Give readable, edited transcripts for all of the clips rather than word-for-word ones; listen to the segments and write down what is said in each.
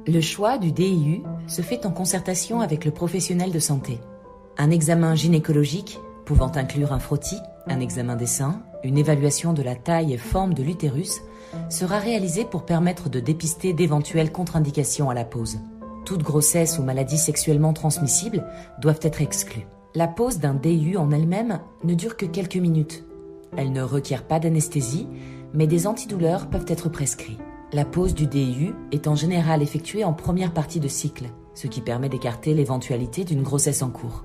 Le choix du DIU se fait en concertation avec le professionnel de santé. Un examen gynécologique, pouvant inclure un frottis, un examen des seins, une évaluation de la taille et forme de l'utérus, sera réalisé pour permettre de dépister d'éventuelles contre-indications à la pose. Toute grossesse ou maladie sexuellement transmissible doivent être exclues. La pose d'un DIU en elle-même ne dure que quelques minutes. Elle ne requiert pas d'anesthésie, mais des antidouleurs peuvent être prescrits. La pose du DIU est en général effectuée en première partie de cycle, ce qui permet d'écarter l'éventualité d'une grossesse en cours.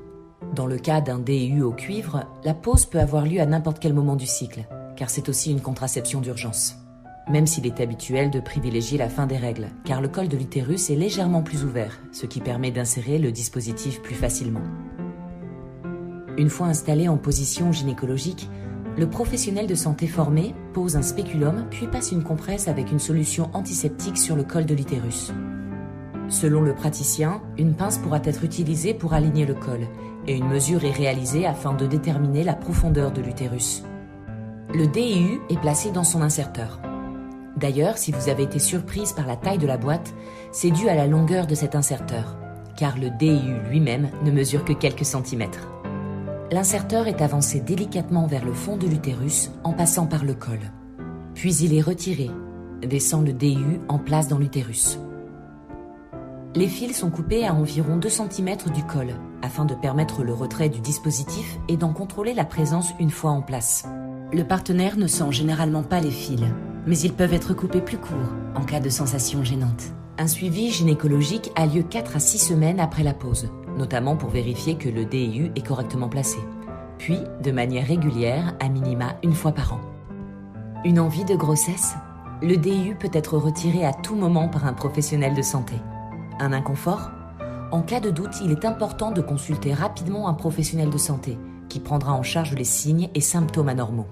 Dans le cas d'un DIU au cuivre, la pose peut avoir lieu à n'importe quel moment du cycle, car c'est aussi une contraception d'urgence. Même s'il est habituel de privilégier la fin des règles, car le col de l'utérus est légèrement plus ouvert, ce qui permet d'insérer le dispositif plus facilement. Une fois installé en position gynécologique, le professionnel de santé formé pose un spéculum puis passe une compresse avec une solution antiseptique sur le col de l'utérus. Selon le praticien, une pince pourra être utilisée pour aligner le col et une mesure est réalisée afin de déterminer la profondeur de l'utérus. Le DIU est placé dans son inserteur. D'ailleurs, si vous avez été surprise par la taille de la boîte, c'est dû à la longueur de cet inserteur, car le DIU lui-même ne mesure que quelques centimètres. L'inserteur est avancé délicatement vers le fond de l'utérus en passant par le col. Puis il est retiré, laissant le DIU en place dans l'utérus. Les fils sont coupés à environ 2 cm du col, afin de permettre le retrait du dispositif et d'en contrôler la présence une fois en place. Le partenaire ne sent généralement pas les fils, mais ils peuvent être coupés plus courts en cas de sensation gênante. Un suivi gynécologique a lieu 4 à 6 semaines après la pose, notamment pour vérifier que le DIU est correctement placé, puis de manière régulière, à minima une fois par an. Une envie de grossesse? Le DIU peut être retiré à tout moment par un professionnel de santé. Un inconfort? En cas de doute, il est important de consulter rapidement un professionnel de santé qui prendra en charge les signes et symptômes anormaux.